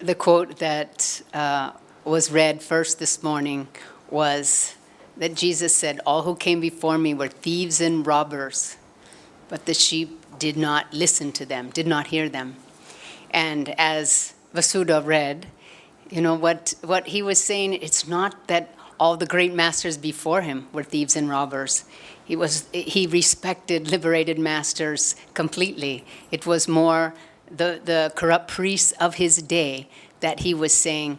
the quote that was read first this morning was that Jesus said, "All who came before me were thieves and robbers, but the sheep did not listen to them, did not hear them." And as Vasudha read, what he was saying, it's not that all the great masters before him were thieves and robbers. He respected liberated masters completely. It was more the corrupt priests of his day that he was saying,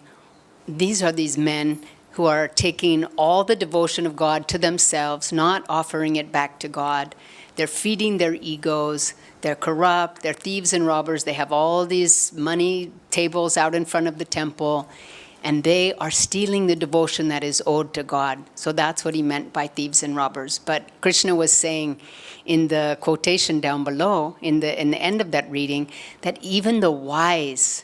these are these men who are taking all the devotion of God to themselves, not offering it back to God. They're feeding their egos. They're corrupt. They're thieves and robbers. They have all these money tables out in front of the temple, and they are stealing the devotion that is owed to God. So that's what he meant by thieves and robbers. But Krishna was saying in the quotation down below, in the end of that reading, that even the wise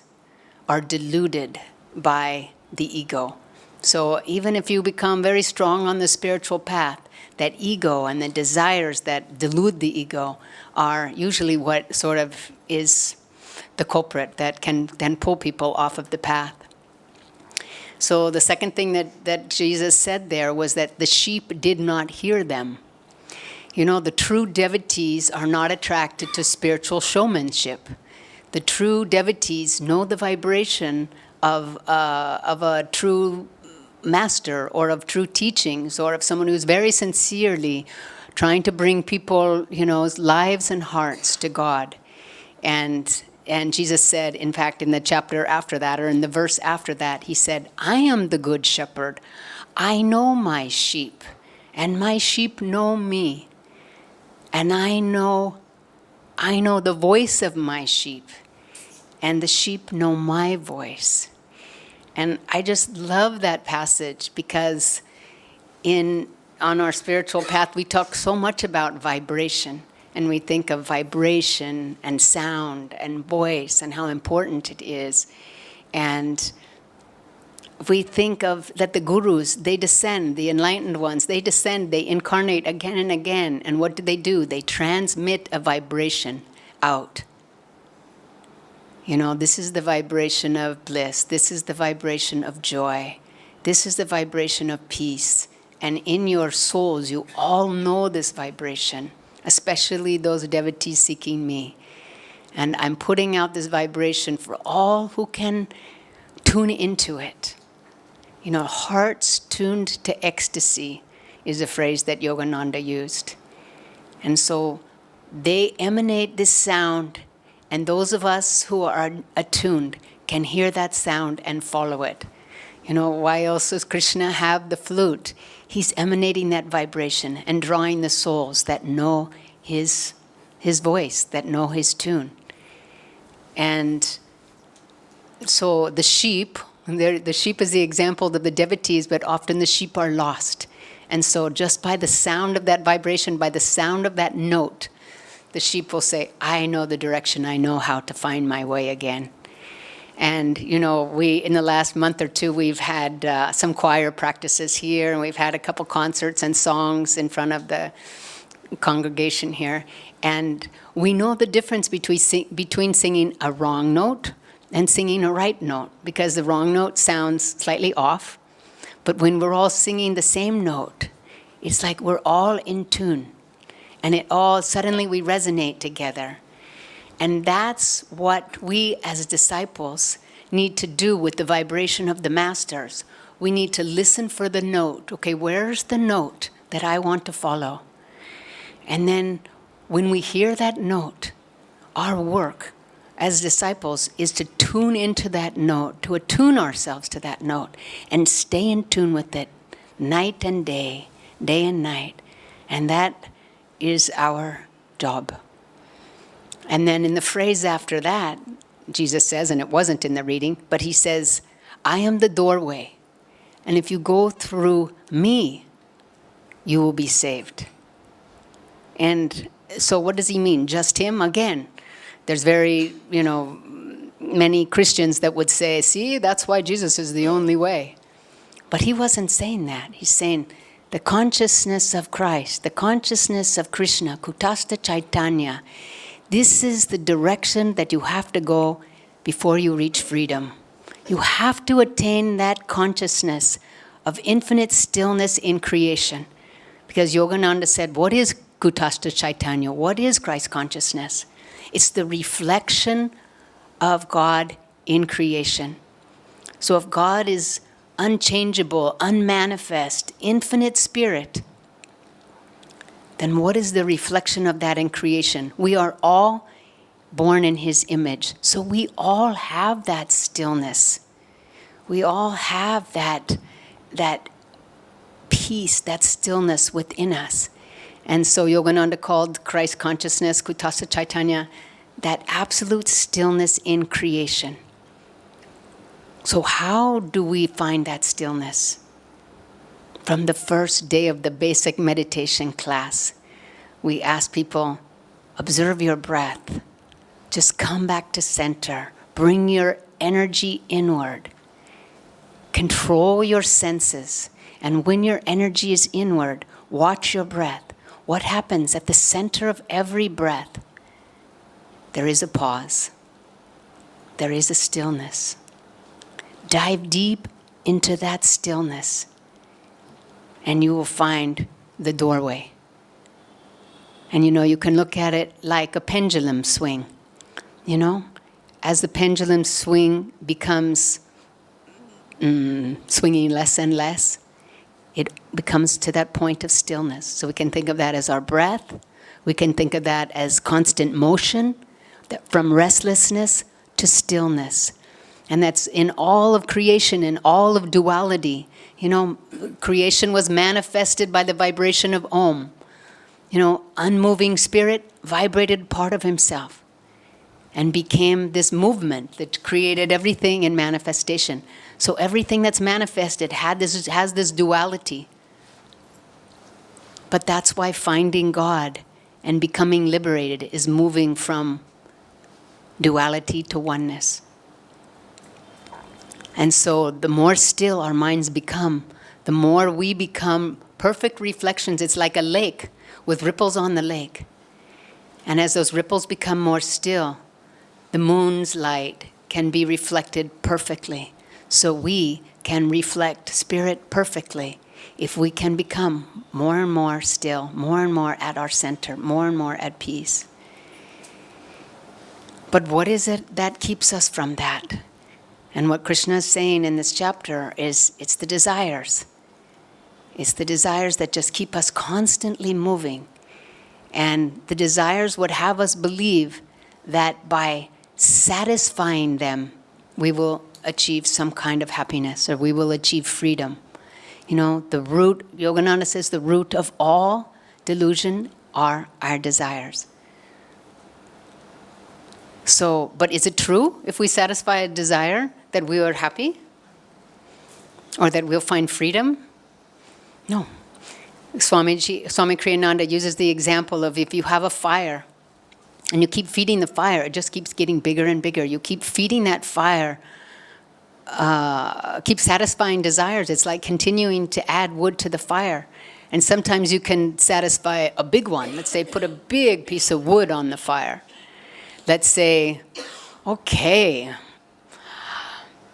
are deluded by the ego. So even if you become very strong on the spiritual path, that ego and the desires that delude the ego are usually what sort of is the culprit that can then pull people off of the path. So the second thing that Jesus said there was that the sheep did not hear them. The true devotees are not attracted to spiritual showmanship. The true devotees know the vibration of a true master, or of true teachings, or of someone who's very sincerely trying to bring people, lives and hearts to God. And Jesus said, in fact, in the chapter after that, or in the verse after that, he said, "I am the good shepherd. I know my sheep, and my sheep know me. And I know the voice of my sheep, and the sheep know my voice." And I just love that passage because on our spiritual path, we talk so much about vibration. And we think of vibration and sound and voice and how important it is. And we think of that the gurus, they descend, the enlightened ones, they descend, they incarnate again and again. And what do? They transmit a vibration out. This is the vibration of bliss. This is the vibration of joy. This is the vibration of peace. And in your souls, you all know this vibration, especially those devotees seeking me. And I'm putting out this vibration for all who can tune into it. Hearts tuned to ecstasy is a phrase that Yogananda used. And so they emanate this sound, and those of us who are attuned can hear that sound and follow it. Why else does Krishna have the flute? He's emanating that vibration and drawing the souls that know his voice, that know his tune. And so the sheep is the example of the devotees, but often the sheep are lost. And so just by the sound of that vibration, by the sound of that note, the sheep will say, "I know the direction, I know how to find my way again." And, we, in the last month or two, we've had some choir practices here, and we've had a couple concerts and songs in front of the congregation here. And we know the difference between singing a wrong note and singing a right note, because the wrong note sounds slightly off. But when we're all singing the same note, it's like we're all in tune. And suddenly we resonate together. And that's what we as disciples need to do with the vibration of the masters. We need to listen for the note. Okay, where's the note that I want to follow? And then when we hear that note, our work as disciples is to tune into that note, to attune ourselves to that note, and stay in tune with it night and day and night. And that is our job. And then in the phrase after that, Jesus says, and it wasn't in the reading, but he says, "I am the doorway. And if you go through me, you will be saved." And so what does he mean? Just him? Again, there's very, many Christians that would say, "See, that's why Jesus is the only way." But he wasn't saying that. He's saying, the consciousness of Christ, the consciousness of Krishna, Kutastha Chaitanya, this is the direction that you have to go before you reach freedom. You have to attain that consciousness of infinite stillness in creation. Because Yogananda said, what is Kutastha Chaitanya? What is Christ consciousness? It's the reflection of God in creation. So if God is unchangeable, unmanifest, infinite spirit, then what is the reflection of that in creation? We are all born in His image. So we all have that stillness. We all have that peace, that stillness within us. And so Yogananda called Christ consciousness, Kutastha Chaitanya, that absolute stillness in creation. So how do we find that stillness? From the first day of the basic meditation class, we ask people, observe your breath. Just come back to center. Bring your energy inward. Control your senses. And when your energy is inward, watch your breath. What happens at the center of every breath? There is a pause. There is a stillness. Dive deep into that stillness, and you will find the doorway. And you can look at it like a pendulum swing. As the pendulum swing becomes swinging less and less, it becomes to that point of stillness. So we can think of that as our breath. We can think of that as constant motion, from restlessness to stillness. And that's in all of creation, in all of duality. Creation was manifested by the vibration of Om. Unmoving spirit vibrated part of himself and became this movement that created everything in manifestation. So everything that's manifested has this duality. But that's why finding God and becoming liberated is moving from duality to oneness. And so the more still our minds become, the more we become perfect reflections. It's like a lake with ripples on the lake. And as those ripples become more still, the moon's light can be reflected perfectly. So we can reflect spirit perfectly if we can become more and more still, more and more at our center, more and more at peace. But what is it that keeps us from that? And what Krishna is saying in this chapter is it's the desires. It's the desires that just keep us constantly moving. And the desires would have us believe that by satisfying them, we will achieve some kind of happiness, or we will achieve freedom. The root, Yogananda says, the root of all delusion are our desires. So, but is it true if we satisfy a desire that we are happy? Or that we'll find freedom? No. Swami Kriyananda uses the example of if you have a fire and you keep feeding the fire, it just keeps getting bigger and bigger. You keep feeding that fire, keep satisfying desires. It's like continuing to add wood to the fire. And sometimes you can satisfy a big one. Let's say put a big piece of wood on the fire. Let's say, okay,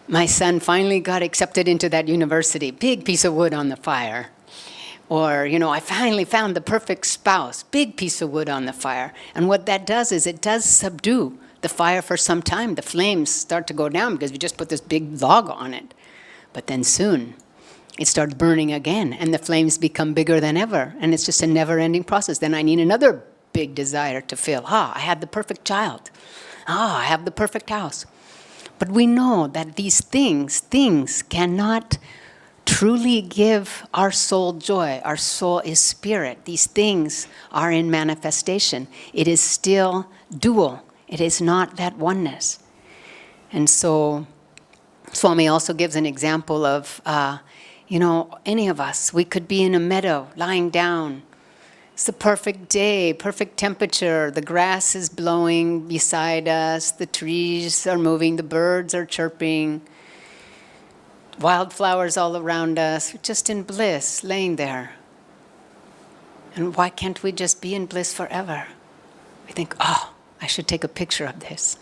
my son finally got accepted into that university. Big piece of wood on the fire. Or, I finally found the perfect spouse. Big piece of wood on the fire. And what that does is it does subdue the fire for some time. The flames start to go down because we just put this big log on it. But then soon, it starts burning again, and the flames become bigger than ever. And it's just a never-ending process. Then I need another big desire to fill. I had the perfect child. I have the perfect house. But we know that these things cannot truly give our soul joy. Our soul is spirit. These things are in manifestation. It is still dual. It is not that oneness. And so Swami also gives an example of, any of us, we could be in a meadow, lying down. It's the perfect day, perfect temperature. The grass is blowing beside us. The trees are moving. The birds are chirping. Wildflowers all around us. We're just in bliss, laying there. And why can't we just be in bliss forever? We think, I should take a picture of this.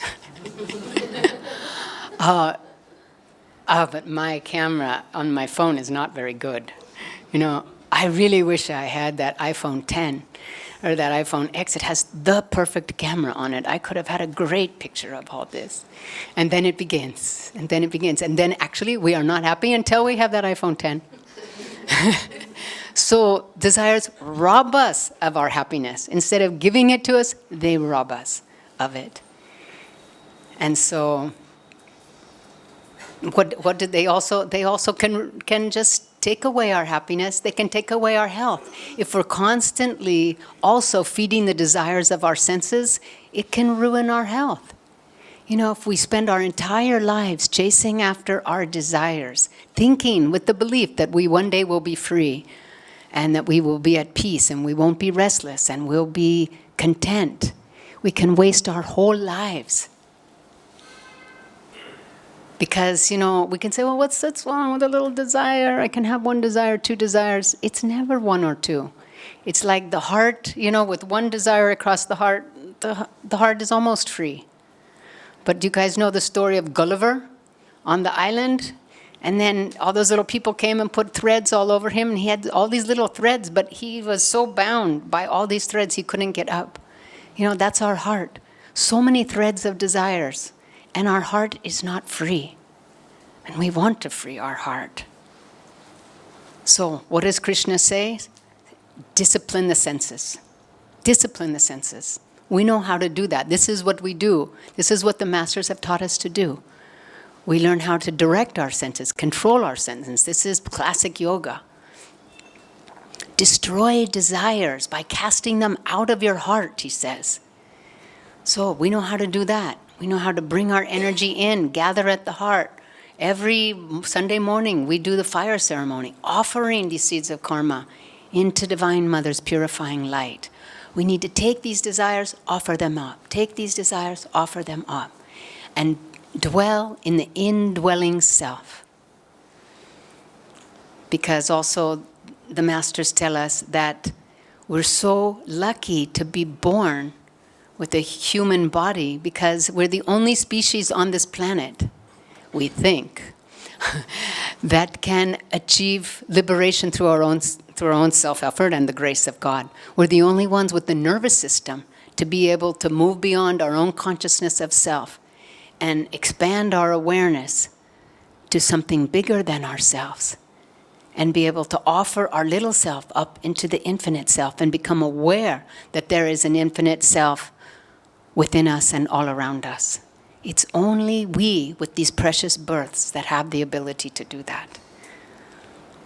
but my camera on my phone is not very good. I really wish I had that iPhone 10 or that iPhone X. It has the perfect camera on it. I could have had a great picture of all this. And then it begins, and then it begins. And then actually we are not happy until we have that iPhone 10. So desires rob us of our happiness. Instead of giving it to us, they rob us of it. And so what did they also can just take away our happiness. They can take away our health. If we're constantly also feeding the desires of our senses, it can ruin our health. If we spend our entire lives chasing after our desires, thinking with the belief that we one day will be free and that we will be at peace and we won't be restless and we'll be content, we can waste our whole lives. Because, we can say, well, what's wrong with a little desire? I can have one desire, two desires. It's never one or two. It's like the heart, with one desire across the heart heart is almost free. But do you guys know the story of Gulliver on the island? And then all those little people came and put threads all over him, and he had all these little threads, but he was so bound by all these threads he couldn't get up. That's our heart. So many threads of desires. And our heart is not free. And we want to free our heart. So what does Krishna say? Discipline the senses. Discipline the senses. We know how to do that. This is what we do. This is what the masters have taught us to do. We learn how to direct our senses, control our senses. This is classic yoga. Destroy desires by casting them out of your heart, he says. So we know how to do that. We know how to bring our energy in, gather at the heart. Every Sunday morning, we do the fire ceremony, offering these seeds of karma into Divine Mother's purifying light. We need to take these desires, offer them up. Take these desires, offer them up. And dwell in the indwelling self. Because also the masters tell us that we're so lucky to be born with a human body because we're the only species on this planet, we think, that can achieve liberation through our own self-effort and the grace of God. We're the only ones with the nervous system to be able to move beyond our own consciousness of self and expand our awareness to something bigger than ourselves and be able to offer our little self up into the infinite self and become aware that there is an infinite self within us and all around us. It's only we with these precious births that have the ability to do that.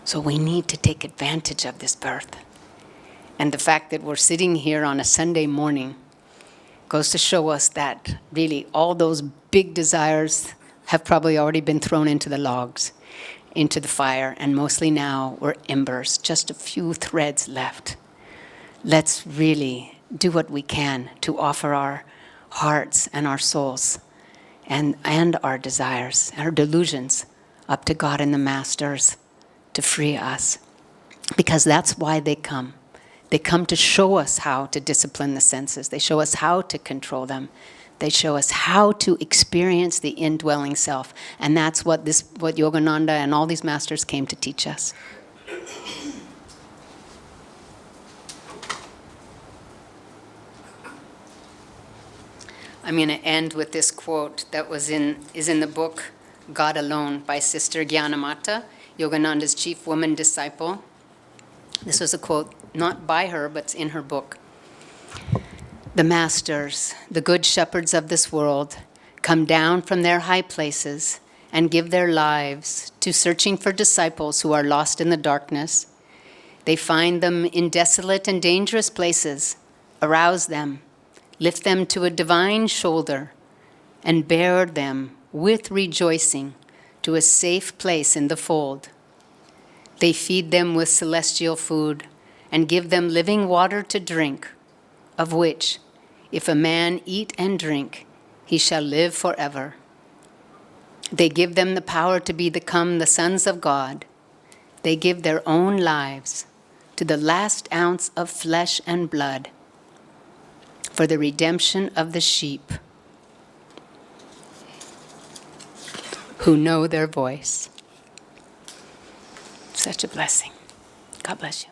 So we need to take advantage of this birth. And the fact that we're sitting here on a Sunday morning goes to show us that really all those big desires have probably already been thrown into the logs, into the fire, and mostly now we're embers, just a few threads left. Let's really do what we can to offer our hearts and our souls and our desires, our delusions up to God and the Masters to free us. Because that's why they come. They come to show us how to discipline the senses. They show us how to control them. They show us how to experience the indwelling self. And that's what Yogananda and all these masters came to teach us. I'm going to end with this quote that is in the book God Alone by Sister Gyanamata, Yogananda's chief woman disciple. This was a quote not by her, but in her book. The masters, the good shepherds of this world, come down from their high places and give their lives to searching for disciples who are lost in the darkness. They find them in desolate and dangerous places, arouse them, lift them to a divine shoulder, and bear them with rejoicing to a safe place in the fold. They feed them with celestial food and give them living water to drink, of which, if a man eat and drink, he shall live forever. They give them the power to become the sons of God. They give their own lives to the last ounce of flesh and blood for the redemption of the sheep. who know their voice. Such a blessing. God bless you.